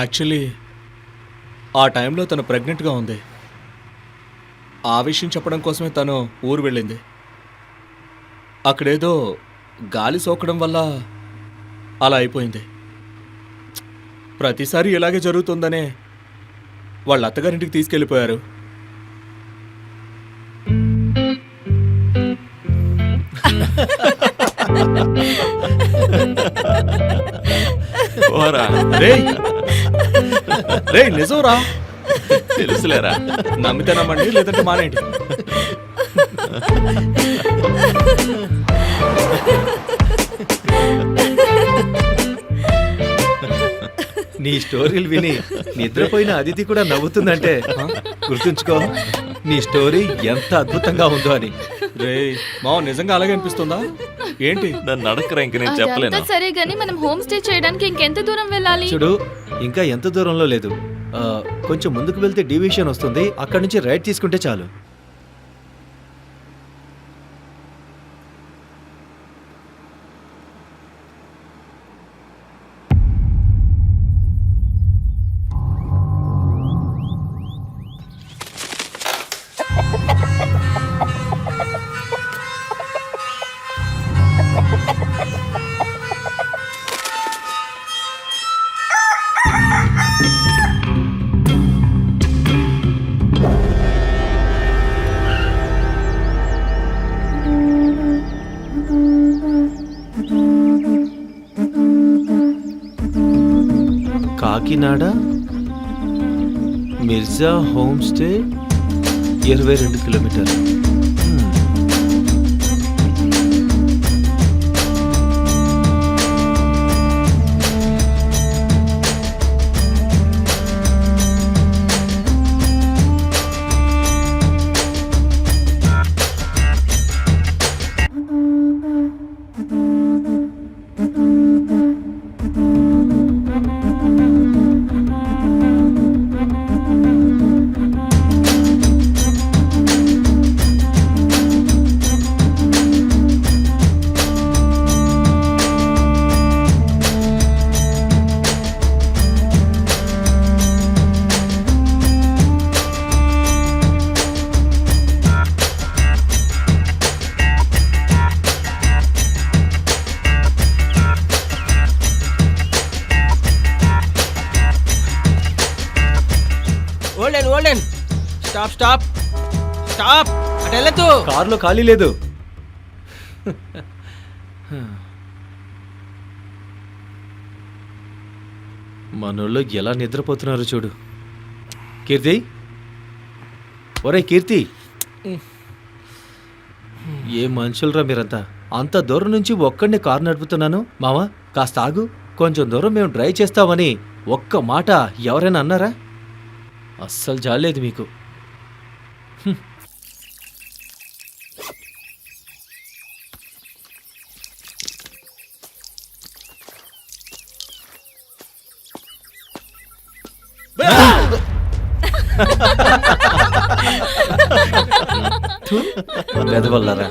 Actually ఆ టైంలో తను ప్రెగ్నెంట్గా ఉంది. ఆ విషయం చెప్పడం కోసమే తను ఊరు వెళ్ళింది. అక్కడేదో గాలి సోకడం వల్ల అలా అయిపోయింది. ప్రతిసారి ఇలాగే జరుగుతుందనే వాళ్ళ అత్తగారింటికి తీసుకెళ్ళిపోయారు. రే నిజంరా, తెలుసులేరా. నమ్మితే నమ్మండి, లేదంటే మానేయండి. నీ స్టోరీలు విని నిద్రపోయిన అదితి కూడా నవ్వుతుందంటే గుర్తుంచుకో, నీ స్టోరీ ఎంత అద్భుతంగా ఉందో అని. రే మా నిజంగా అలాగే అనిపిస్తుందా ఏంటి? నన్ను అడగరా, ఇంక నేను చెప్పలేను. సరే గానీ మనం హోమ్ స్టే చేయడానికి ఇంకెంత దూరం వెళ్ళాలి? చూడు, ఇంకా ఎంత దూరంలో లేదు. కొంచెం ముందుకు వెళ్తే డివిజన్ వస్తుంది, అక్కడి నుంచి రైట్ తీసుకుంటే చాలు. కాకినాడ మిర్జా హోమ్ స్టే 22 కిలోమీటర్లు. స్టాప్ స్టాప్ స్టాప్, అటు వెళ్ళొద్దు. కారులో ఖాళీ లేదు. మనోళ్ళు ఎలా నిద్రపోతున్నారు చూడు. కీర్తి, ఒరే కీర్తి, ఏ మనుషులరా మీరంతా. అంత దూరం నుంచి ఒక్కడిని కారు నడుపుతున్నాను. మావా కాస్త ఆగు, కొంచెం దూరం మేము డ్రైవ్ చేస్తామని ఒక్క మాట ఎవరైనా అన్నారా? అస్సలు జాలేదు మీకు. పెదవల్లరా.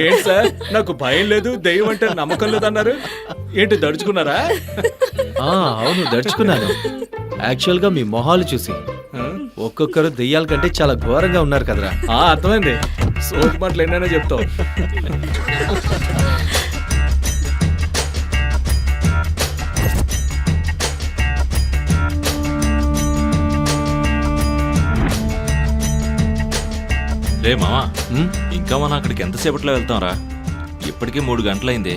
ఏంటి సార్, నాకు భయం లేదు, దెయ్యం అంటే నమ్మకం లేదన్నారు. ఏంటి దడుచుకున్నారా? అవును, దడుచుకున్నాను. యాక్చువల్గా మీ మొహాలు చూసి ఒక్కొక్కరు దెయ్యాల కంటే చాలా ఘోరంగా ఉన్నారు కదరా. అర్థమైంది. సోకి మాటలు ఎన్నైనా చెప్తావు. రే మామా, ఇంకా మనం అక్కడికి ఎంతసేపట్లో వెళ్తాం రా? ఇప్పటికే 3 గంటలైంది.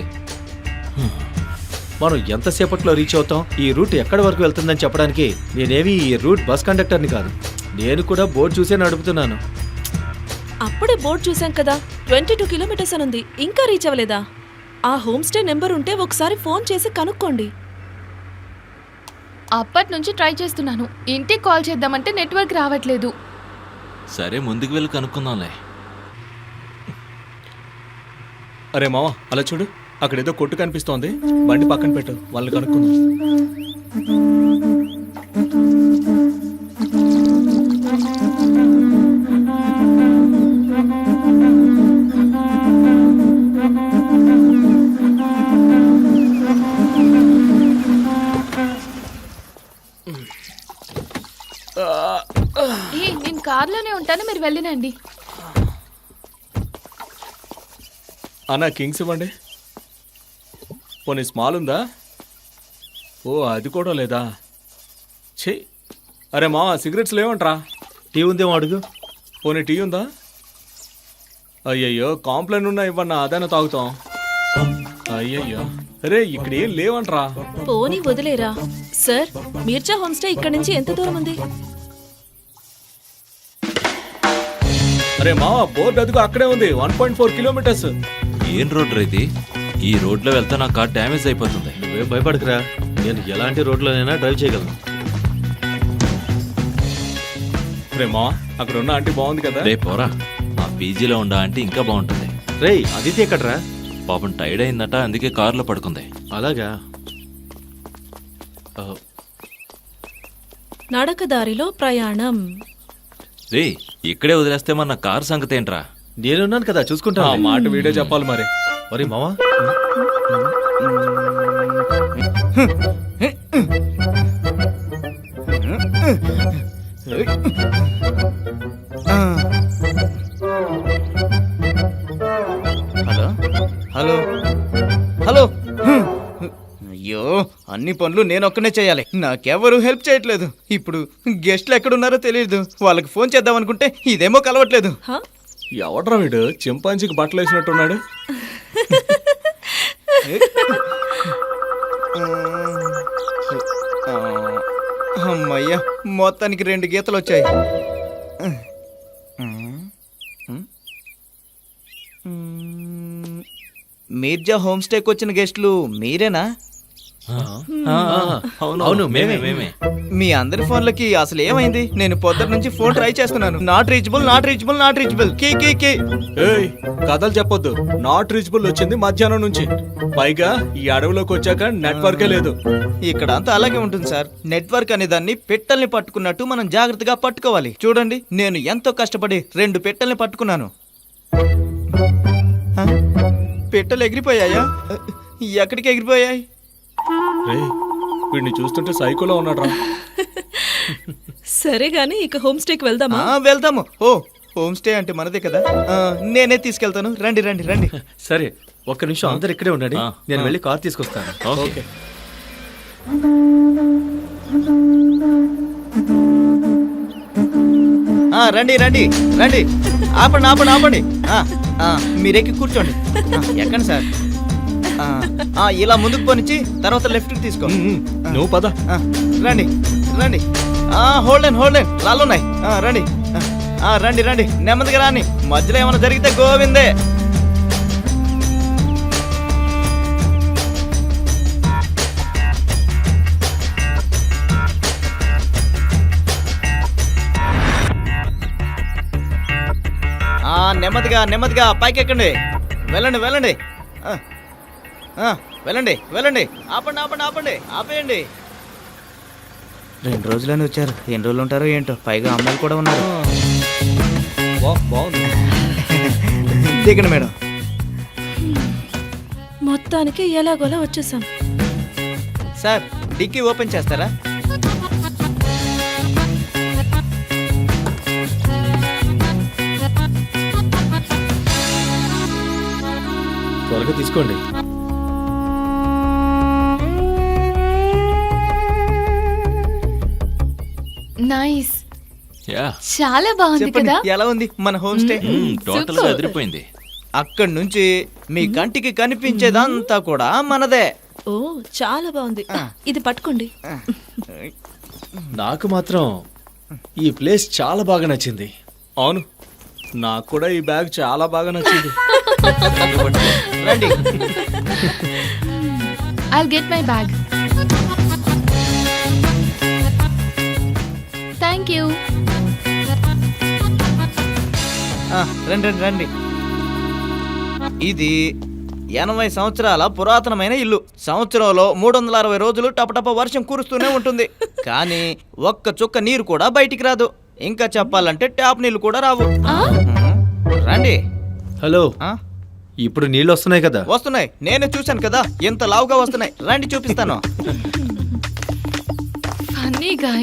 మనం ఎంతసేపట్లో రీచ్ అవుతాం? ఈ రూట్ ఎక్కడి వరకు వెళ్తుందని చెప్పడానికి నేనేమి ఈ రూట్ బస్ కండక్టర్ని కాదు. నేను కూడా బోర్డు చూసే నడుపుతున్నాను. అప్పుడే బోర్డు చూసాం కదా, 22 కిలోమీటర్స్ అని ఉంది. ఇంకా రీచ్ అవ్వలేదా? ఆ హోమ్ స్టే నెంబర్ ఉంటే ఒకసారి ఫోన్ చేసి కనుక్కోండి. అప్పటి నుంచి ట్రై చేస్తున్నాను, ఇంటికి కాల్ చేద్దామంటే నెట్వర్క్ రావట్లేదు. సరే ముందుకు వెళ్ళి కనుక్కుందాంలే. అరే మావా, అలా చూడు, అక్కడేదో కొట్టు కనిపిస్తోంది. బండి పక్కన పెట్టు, వాళ్ళని కనుక్కుందాం. ఇంట్లోనే ఉంటాను, మీరు వెళ్ళినండి. అన్న కింగ్స్ ఇవ్వండి. పోనీ స్మాల్ ఉందా? ఓ అది కూడా లేదా? ఛీ, అరే మావా సిగరెట్స్ లేవంట్రా. టీ ఉందేమో అడుగు. పోనీ టీ ఉందా? అయ్యయ్యో కాంప్లైంట్ ఉన్నా ఇవ్వన్నా, అదైనా తాగుతాం. అయ్యయ్యో అరే ఇక్కడ ఏం లేవంట్రా. పోనీ వదిలేరా. సార్, మీర్జా హోమ్ స్టే ఇక్కడ నుంచి ఎంత దూరం ఉంది? అరే మావా బోర్డు అదిగో అక్కడే ఉంది, 1.4 కిలోమీటర్స్. ఏం రోడ్ రా ఇది? ఈ రోడ్లో వెళ్తే నా కార్ డ్యామేజ్ అయిపోతుంది. నువ్వేం భయపడకురా, నేను ఎలాంటి రోడ్లోనైనా డ్రైవ్ చేయగలను. రే మావా అక్కడ ఉన్న ఆంటీ బాగుంది కదా. రే పోరా, ఆ పీజీలో ఉండా అంటే ఇంకా బాగుంటుంది. రేయ్ అదితి ఎక్కడ్రా? పాపం టైర్డ్ అయిందట, అందుకే కారులో పడుకుంది. అలాగా. నడకదారిలో ప్రయాణం. రే ఇక్కడే వదిలేస్తే మన కార్ సంగతి ఏంట్రా? నేనున్నాను కదా, చూసుకుంటా. ఆ మాట వీడియో చెప్పాలి మరి. మరి మావా హలో హలో హలో. అయ్యో అన్ని పనులు నేను ఒక్కనే చేయాలి, నాకెవరు హెల్ప్ చేయట్లేదు. ఇప్పుడు గెస్ట్లు ఎక్కడున్నారో తెలియదు, వాళ్ళకి ఫోన్ చేద్దాం అనుకుంటే ఇదేమో కలవట్లేదు. హా? ఎవడ్రా వీడు చింపాంజీకి బట్టలు వేసినట్టున్నాడు. అమ్మయ్యా మొత్తానికి 2 గీతలు వచ్చాయి. మీర్జా హోమ్ స్టేకి వచ్చిన గెస్ట్లు మీరేనా? అవును, మేమే. మీ అందరి ఫోన్లకి అసలు ఏమైంది? నేను పొద్దున్న నుంచి ఫోన్ ట్రై చేస్తున్నాను. Not reachable, not reachable, not reachable. కీ కీ కీ. ఏయ్ కథలు చెప్పొద్దు. నాట్ రీచబుల్ వచ్చింది మధ్యాహ్నం నుంచి. పైగా ఈ అడవిలోకి వచ్చాక నెట్వర్కే లేదు. ఇక్కడ అంతా అలాగే ఉంటుంది సార్. నెట్వర్క్ అనే దాన్ని పెట్టల్ని పట్టుకున్నట్టు మనం జాగ్రత్తగా పట్టుకోవాలి. చూడండి, నేను ఎంతో కష్టపడి 2 పెట్టల్ని పట్టుకున్నాను. హ? పెట్టెలు ఎగిరిపోయాయా? ఎక్కడికి ఎగిరిపోయాయి? రే వీడిని చూస్తుంటే సైకోలో ఉన్నాడ్రా. సరే గాని ఇక హోమ్ స్టేకి వెళ్దామా? వెళ్తాము. ఓ హోమ్ స్టే అంటే మనదే కదా. నేనే తీసుకెళ్తాను. రండి రండి రండి. సరే ఒక్క నిమిషం, అందరు ఇక్కడే ఉండండి, నేను వెళ్ళి కార్ తీసుకొస్తాను. ఓకే. రండి రండి రండి. ఆపండి ఆపండి ఆపండి. మీరెక్కి కూర్చోండి. ఎక్కండి సార్. ఇలా ముందుకు పోనిచ్చి తర్వాత లెఫ్ట్ తీసుకో. నువ్వు పద. రండి రండి. హోల్డెన్ హోల్డెన్ రాళ్ళున్నాయి. రండి రండి రండి. నెమ్మదిగా రాని, మధ్యలో ఏమైనా జరిగితే గోవిందే. నెమ్మదిగా నెమ్మదిగా పైకి ఎక్కండి. వెళ్ళండి వెళ్ళండి. వెళ్ళండి వెళ్ళండి. ఆపండి ఆపండి ఆపండి ఆపేయండి. 2 రోజులని వచ్చారు, ఎన్ని రోజులు ఉంటారో ఏంటో. పైగా అమ్మాయిలు కూడా ఉన్నారు. బాగుంది. దిగండి మేడం. మొత్తానికి ఎలాగోలా వచ్చేసాం. సార్ డిక్కీ ఓపెన్ చేస్తారా? త్వరగా తీసుకోండి. నైస్, యా చాలా బాగుంది చెప్పండి, కదా. ఎలా ఉంది మన హోమ్ స్టే? టోటల్ గా అదిరిపోయింది. అక్కడి నుంచి మీ కంటికి కనిపించేదంతా కూడా మనదే. ఓ చాలా బాగుంది. ఇది పట్టుకోండి. నాకు మాత్రం ఈ ప్లేస్ చాలా బాగా నచ్చింది. అవును, నాకు కూడా ఈ బ్యాగ్ చాలా బాగా నచ్చింది. రండి. I'll get my bag. Thank you. రండి రండి రండి. ఇది 80 సంవత్సరాల పురాతనమైన ఇల్లు. సంవత్సరంలో 360 రోజులు టపటప వర్షం కురుస్తూనే ఉంటుంది. కానీ ఒక్క చుక్క నీరు కూడా బయటికి రాదు. ఇంకా చెప్పాలంటే ట్యాప్ నీళ్లు కూడా రావు. రండి. హలో, ఇప్పుడు నీళ్ళు వస్తున్నాయి కదా? వస్తున్నాయి, నేనే చూశాను కదా, ఎంత లావుగా వస్తున్నాయి. రండి చూపిస్తాను. Funny guy.